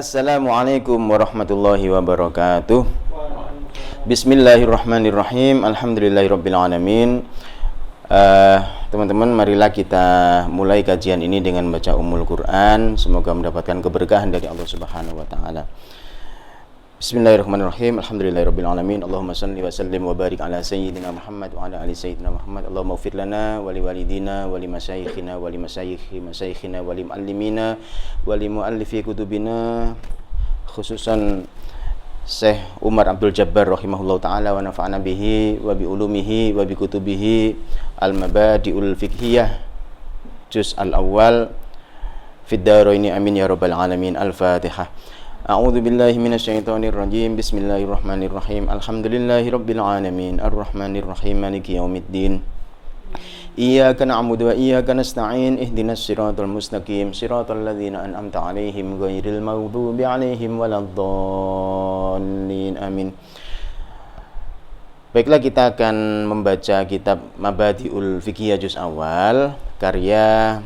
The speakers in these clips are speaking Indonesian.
Assalamualaikum warahmatullahi wabarakatuh. Bismillahirrahmanirrahim. Alhamdulillahirabbil alamin. Teman-teman, marilah kita mulai kajian ini dengan baca Ummul Quran. Semoga mendapatkan keberkahan dari Allah Subhanahu wa taala. Bismillahirrahmanirrahim. Alhamdulillahirabbil alamin. Allahumma shalli wa sallim wa barik ala sayyidina Muhammad wa ala ali sayyidina Muhammad. Allahumma ighfir lana wa li walidina wa li masyayikhina wa li masyayikhi masyayikhina wa li muallimina wa li muallifi kutubina, khususan Syekh Umar Abdul Jabbar rahimahullahu taala wa nafa'ana bihi wa bi ulumihi wa bi kutubihi al-mabadi'ul fiqhiyah juz al-awwal fid daraini amin ya rabbal alamin. Al-Fatihah. A'udzu billahi minasyaitonir rajim. Bismillahirrahmanirrahim. Alhamdulillahirabbil alamin. Arrahmanir rahim. Maliki yaumiddin. Iyyaka na'budu wa iyyaka nasta'in. Ihdinas siratal mustaqim. Siratal ladzina an'amta 'alaihim ghairil maghdubi 'alaihim waladdallin. Amin. Baiklah, kita akan membaca kitab Mabadi'ul Fiqhiyah juz awal karya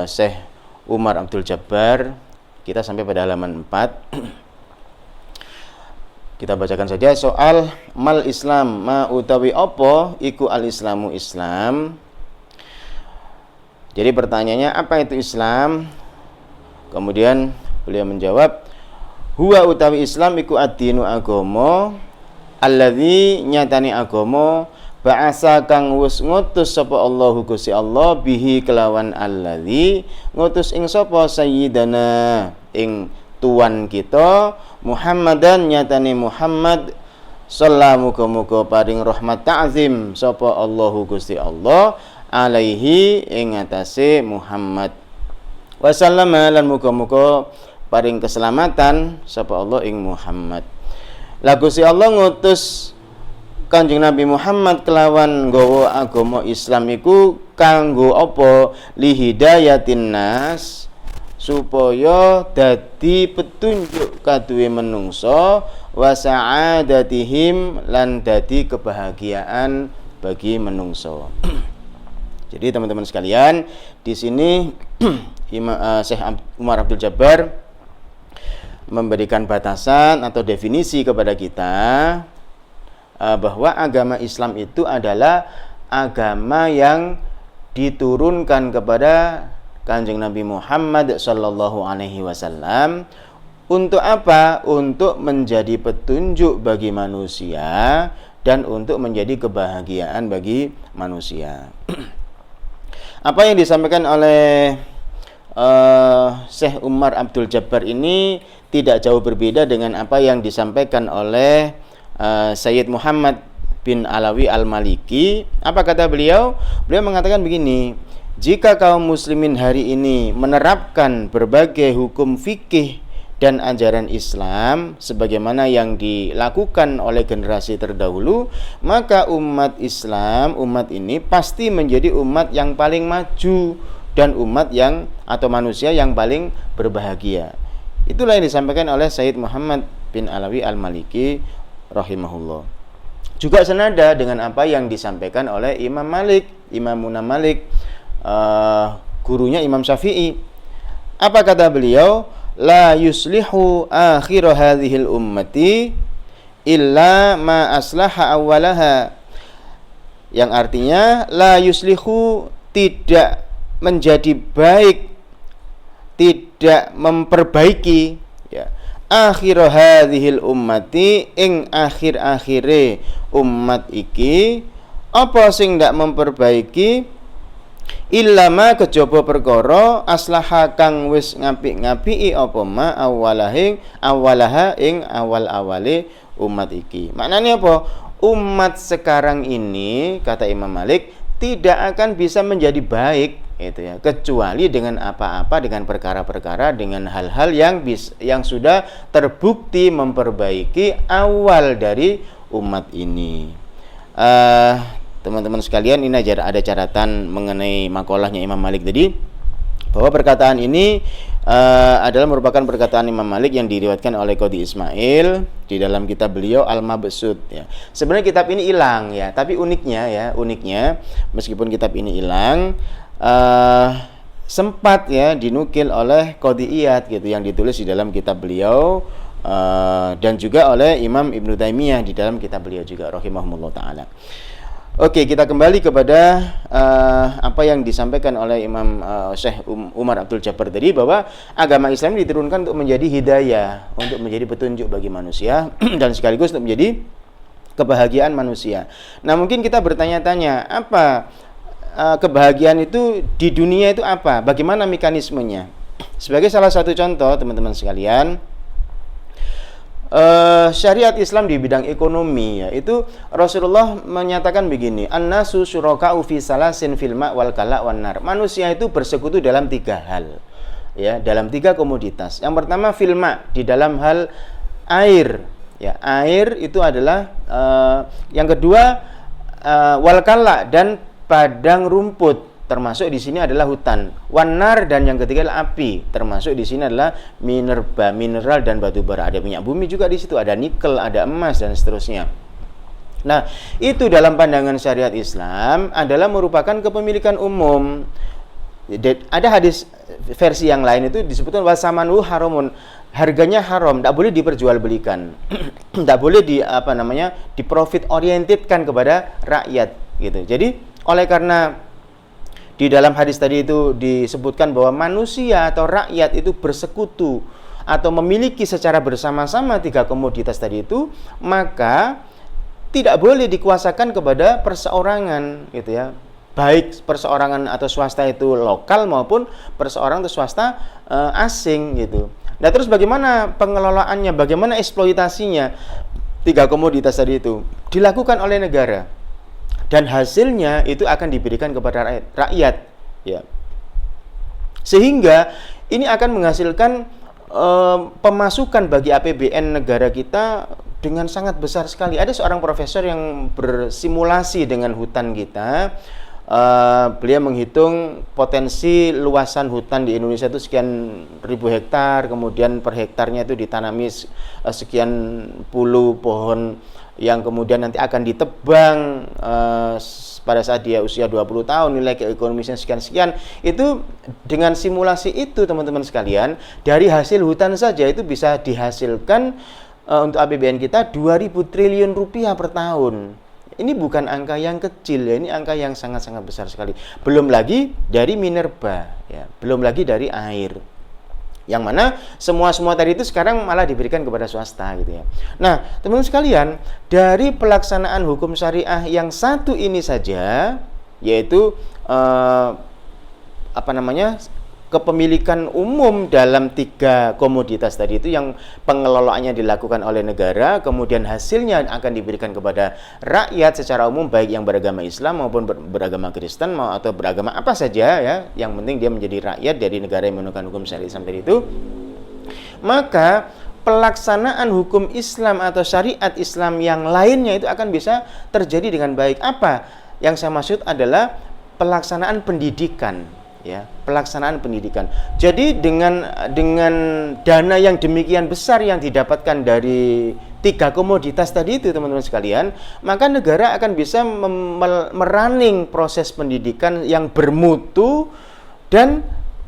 Syekh Umar Abdul Jabbar. Kita sampai pada halaman 4. Kita bacakan saja. Soal mal Islam ma utawi apa iku al Islamu Islam. Jadi pertanyaannya, apa itu Islam? Kemudian beliau menjawab, huwa utawi Islam iku ad-dinu agama alladzi nyatani agama ba'asa kang wis ngutus sapa Allahu Gusti Allah bihi kelawan alladzi ngutus ing sapa sayyidana ing tuan kita Muhammadan nyatane Muhammad sallallahu muga-muga paring rahmat ta'zim sapa Allahu Gusti Allah alaihi ing atase Muhammad wa sallama lan muga-muga paring keselamatan sapa Allah ing Muhammad. Lah Gusti Allah ngutus Kanjeng Nabi Muhammad kelawan nggawa agama Islam iku kanggo apa? Lihidayatin nas, supaya dadi petunjuk kaduwe menungso, wa sa'adatihim lan dadi kebahagiaan bagi menungso. Jadi teman-teman sekalian, di sini Syekh Umar Abdul Jabbar memberikan batasan atau definisi kepada kita bahwa agama Islam itu adalah agama yang diturunkan kepada Kanjeng Nabi Muhammad sallallahu alaihi wasallam. Untuk apa? Untuk menjadi petunjuk bagi manusia dan untuk menjadi kebahagiaan bagi manusia. Apa yang disampaikan oleh Syekh Umar Abdul Jabbar ini tidak jauh berbeda dengan apa yang disampaikan oleh Sayyid Muhammad bin Alawi Al-Maliki. Apa kata beliau? Beliau mengatakan begini, jika kaum muslimin hari ini menerapkan berbagai hukum fikih dan ajaran Islam sebagaimana yang dilakukan oleh generasi terdahulu, maka umat Islam, umat ini pasti menjadi umat yang paling maju dan umat yang atau manusia yang paling berbahagia. Itulah yang disampaikan oleh Sayyid Muhammad bin Alawi Al-Maliki rahimahullah. Juga senada dengan apa yang disampaikan oleh Imam Malik, Imamuna Malik, gurunya Imam Syafi'i. Apa kata beliau? La yuslihu akhir hadhil ummati illa ma aslaha awwalaha. Yang artinya la yuslihu, tidak menjadi baik, tidak memperbaiki, ya, akhir hadhil ummati ing akhir-akhire umat iki, apa sing ndak memperbaiki, illama kejaba perkara aslaha kang wis ngapik-ngapiki apa ma awalaha ing awal-awale umat iki. Maknanya apa? Umat sekarang ini, kata Imam Malik, tidak akan bisa menjadi baik itu ya, kecuali dengan apa-apa, dengan perkara-perkara, dengan hal-hal yang sudah terbukti memperbaiki awal dari umat ini. Teman-teman sekalian, ini ada catatan mengenai makolahnya Imam Malik tadi, bahwa perkataan ini adalah merupakan perkataan Imam Malik yang diriwayatkan oleh Qadhi Ismail di dalam kitab beliau Al-Mabsut ya. Sebenarnya kitab ini hilang ya, tapi uniknya meskipun kitab ini hilang, sempat ya dinukil oleh Qadhi Iyad gitu, yang ditulis di dalam kitab beliau, dan juga oleh Imam Ibnu Taimiyah di dalam kitab beliau juga rahimahumullah taala. Oke, kita kembali kepada apa yang disampaikan oleh Imam Syekh Umar Abdul Jabbar tadi, bahwa agama Islam diturunkan untuk menjadi hidayah, untuk menjadi petunjuk bagi manusia dan sekaligus untuk menjadi kebahagiaan manusia. Nah, mungkin kita bertanya-tanya, apa kebahagiaan itu di dunia itu apa? Bagaimana mekanismenya? Sebagai salah satu contoh, teman-teman sekalian, syariat Islam di bidang ekonomi, ya, itu Rasulullah menyatakan begini, an-nasu syuraka'u fi salasin fil ma' wal kala' wan nar. Manusia itu bersekutu dalam 3 hal, ya, dalam 3 komoditas. Yang pertama fil ma', di dalam hal air, ya, air itu adalah yang kedua wal kala', dan padang rumput, termasuk di sini adalah hutan, wanar, dan yang ketiga adalah api, termasuk di sini adalah mineral dan batu bara. Ada minyak bumi juga di situ, ada nikel, ada emas, dan seterusnya. Nah, itu dalam pandangan syariat Islam adalah merupakan kepemilikan umum. Ada hadis versi yang lain itu disebutkan wasamanu haramun, harganya haram, tidak boleh diperjualbelikan, tidak boleh di profit orientedkan kepada rakyat gitu. Jadi oleh karena di dalam hadis tadi itu disebutkan bahwa manusia atau rakyat itu bersekutu atau memiliki secara bersama-sama 3 komoditas tadi itu, maka tidak boleh dikuasakan kepada perseorangan gitu ya. Baik perseorangan atau swasta itu lokal maupun perseorangan atau swasta asing gitu. Nah, terus bagaimana pengelolaannya, bagaimana eksploitasinya 3 komoditas tadi itu? Dilakukan oleh negara. Dan hasilnya itu akan diberikan kepada rakyat, ya. Sehingga ini akan menghasilkan pemasukan bagi APBN negara kita dengan sangat besar sekali. Ada seorang profesor yang bersimulasi dengan hutan kita. Beliau menghitung potensi luasan hutan di Indonesia itu sekian ribu hektar, kemudian per hektarnya itu ditanami sekian puluh pohon yang kemudian nanti akan ditebang pada saat dia usia 20 tahun, nilai keekonomisinya sekian-sekian. Itu dengan simulasi itu, teman-teman sekalian, dari hasil hutan saja itu bisa dihasilkan untuk APBN kita 2.000 triliun rupiah per tahun. Ini bukan angka yang kecil ya, ini angka yang sangat-sangat besar sekali. Belum lagi dari minerba, ya, belum lagi dari air. Yang mana semua tadi itu sekarang malah diberikan kepada swasta gitu ya. Nah, teman-teman sekalian, dari pelaksanaan hukum syariah yang satu ini saja, yaitu kepemilikan umum dalam 3 komoditas tadi itu yang pengelolaannya dilakukan oleh negara, kemudian hasilnya akan diberikan kepada rakyat secara umum, baik yang beragama Islam maupun beragama Kristen atau beragama apa saja ya, yang penting dia menjadi rakyat dari negara yang menunjukkan hukum syariat Islam tadi itu. Maka pelaksanaan hukum Islam atau syariat Islam yang lainnya itu akan bisa terjadi dengan baik. Apa yang saya maksud adalah pelaksanaan pendidikan. Ya, pelaksanaan pendidikan. Jadi dengan dana yang demikian besar yang didapatkan dari 3 komoditas tadi itu, teman-teman sekalian, maka negara akan bisa merunning proses pendidikan yang bermutu dan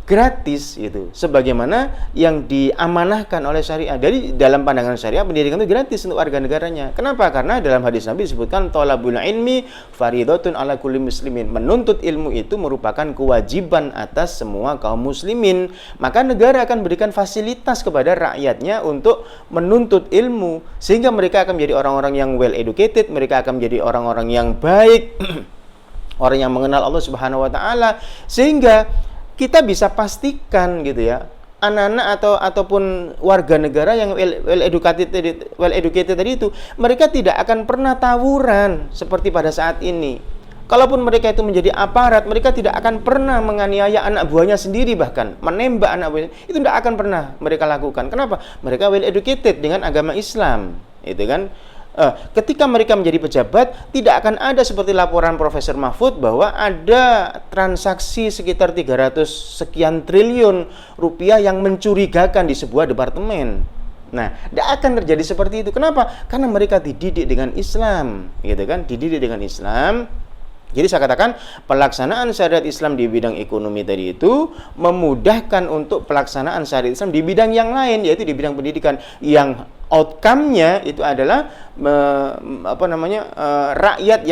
gratis itu, sebagaimana yang diamanahkan oleh syariah. Jadi dalam pandangan syariah, pendidikan itu gratis untuk warga negaranya. Kenapa? Karena dalam hadis Nabi disebutkan thalabul ilmi faridatun ala kulli muslimin. Menuntut ilmu itu merupakan kewajiban atas semua kaum muslimin. Maka negara akan berikan fasilitas kepada rakyatnya untuk menuntut ilmu, sehingga mereka akan menjadi orang-orang yang well educated, mereka akan menjadi orang-orang yang baik, orang yang mengenal Allah Subhanahu wa taala, sehingga kita bisa pastikan gitu ya, anak-anak ataupun warga negara yang well educated tadi itu, mereka tidak akan pernah tawuran seperti pada saat ini. Kalaupun mereka itu menjadi aparat, mereka tidak akan pernah menganiaya anak buahnya sendiri, bahkan menembak anak buahnya. Itu tidak akan pernah mereka lakukan. Kenapa? Mereka well educated dengan agama Islam, itu kan. Ketika mereka menjadi pejabat, tidak akan ada seperti laporan Profesor Mahfud bahwa ada transaksi sekitar 300 sekian triliun rupiah yang mencurigakan di sebuah departemen. Nah, tidak akan terjadi seperti itu. Kenapa? Karena mereka dididik dengan Islam, gitu kan? Dididik dengan Islam. Jadi saya katakan pelaksanaan syariat Islam di bidang ekonomi tadi itu memudahkan untuk pelaksanaan syariat Islam di bidang yang lain, yaitu di bidang pendidikan, yang outcome-nya itu adalah rakyat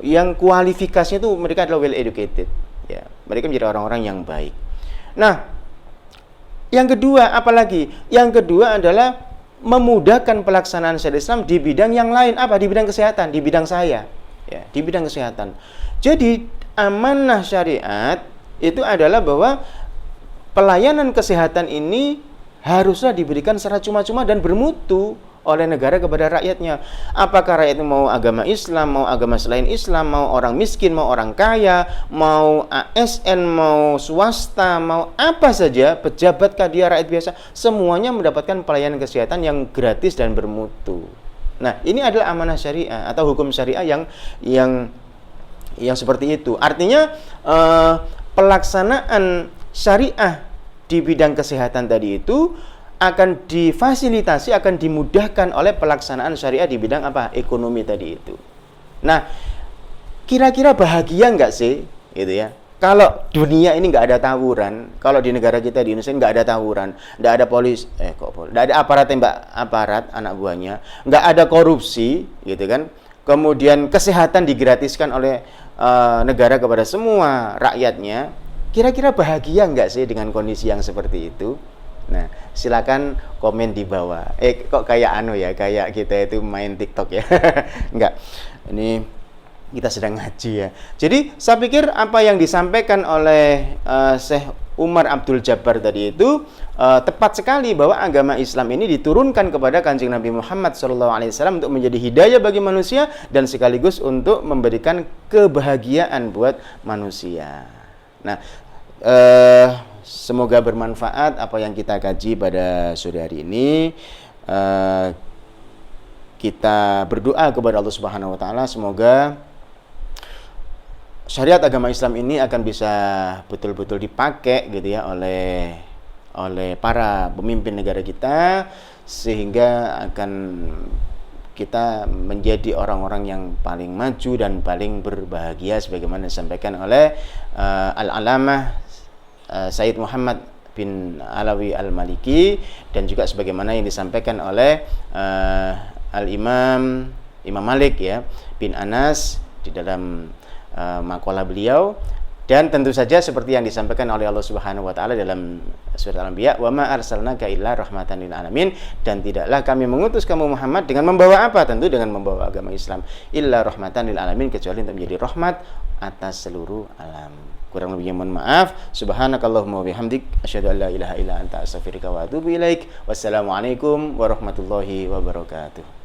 yang kualifikasinya itu mereka adalah well educated, ya, mereka menjadi orang-orang yang baik. Nah, yang kedua apalagi? Yang kedua adalah memudahkan pelaksanaan syariat Islam di bidang yang lain. Apa? Di bidang kesehatan, di bidang saya. Ya, di bidang kesehatan. Jadi amanah syariat itu adalah bahwa pelayanan kesehatan ini haruslah diberikan secara cuma-cuma dan bermutu oleh negara kepada rakyatnya. Apakah rakyat itu mau agama Islam, mau agama selain Islam, mau orang miskin, mau orang kaya, mau ASN, mau swasta, mau apa saja, pejabat kah dia, rakyat biasa, semuanya mendapatkan pelayanan kesehatan yang gratis dan bermutu. Nah, ini adalah amanah syariah atau hukum syariah yang seperti itu. Artinya pelaksanaan syariah di bidang kesehatan tadi itu akan difasilitasi, akan dimudahkan oleh pelaksanaan syariah di bidang apa? Ekonomi tadi itu. Nah, kira-kira bahagia nggak sih? Gitu ya. Kalau dunia ini nggak ada tawuran, kalau di negara kita di Indonesia nggak ada tawuran, nggak ada nggak ada aparat anak buahnya, nggak ada korupsi, gitu kan? Kemudian kesehatan digratiskan oleh negara kepada semua rakyatnya. Kira-kira bahagia nggak sih dengan kondisi yang seperti itu? Nah, silakan komen di bawah. Kok kayak kayak kita itu main TikTok ya. Enggak. Ini kita sedang ngaji ya. Jadi, saya pikir apa yang disampaikan oleh Syekh Umar Abdul Jabbar tadi itu tepat sekali, bahwa agama Islam ini diturunkan kepada Kanjeng Nabi Muhammad SAW untuk menjadi hidayah bagi manusia dan sekaligus untuk memberikan kebahagiaan buat manusia. Nah, semoga bermanfaat apa yang kita kaji pada sore hari ini. Kita berdoa kepada Allah Subhanahu wa taala, semoga syariat agama Islam ini akan bisa betul-betul dipakai gitu ya oleh para pemimpin negara kita, sehingga akan kita menjadi orang-orang yang paling maju dan paling berbahagia sebagaimana disampaikan oleh Al-Alamah Sayyid Muhammad bin Alawi Al-Maliki, dan juga sebagaimana yang disampaikan oleh Al-Imam Imam Malik ya bin Anas di dalam makalah beliau. Dan tentu saja seperti yang disampaikan oleh Allah Subhanahu wa taala dalam surat Al-Anbiya, "Wa ma arsalnaka illa rahmatan lil alamin," dan tidaklah kami mengutus kamu Muhammad dengan membawa apa? Tentu dengan membawa agama Islam. Illa rahmatan lil alamin, kecuali untuk menjadi rahmat atas seluruh alam. Kurang lebihnya mohon maaf. Subhanakallahumma wa bihamdik, asyhadu an la ilaha illa anta, astaghfiruka wa atubu ilaik. Wassalamualaikum warahmatullahi wabarakatuh.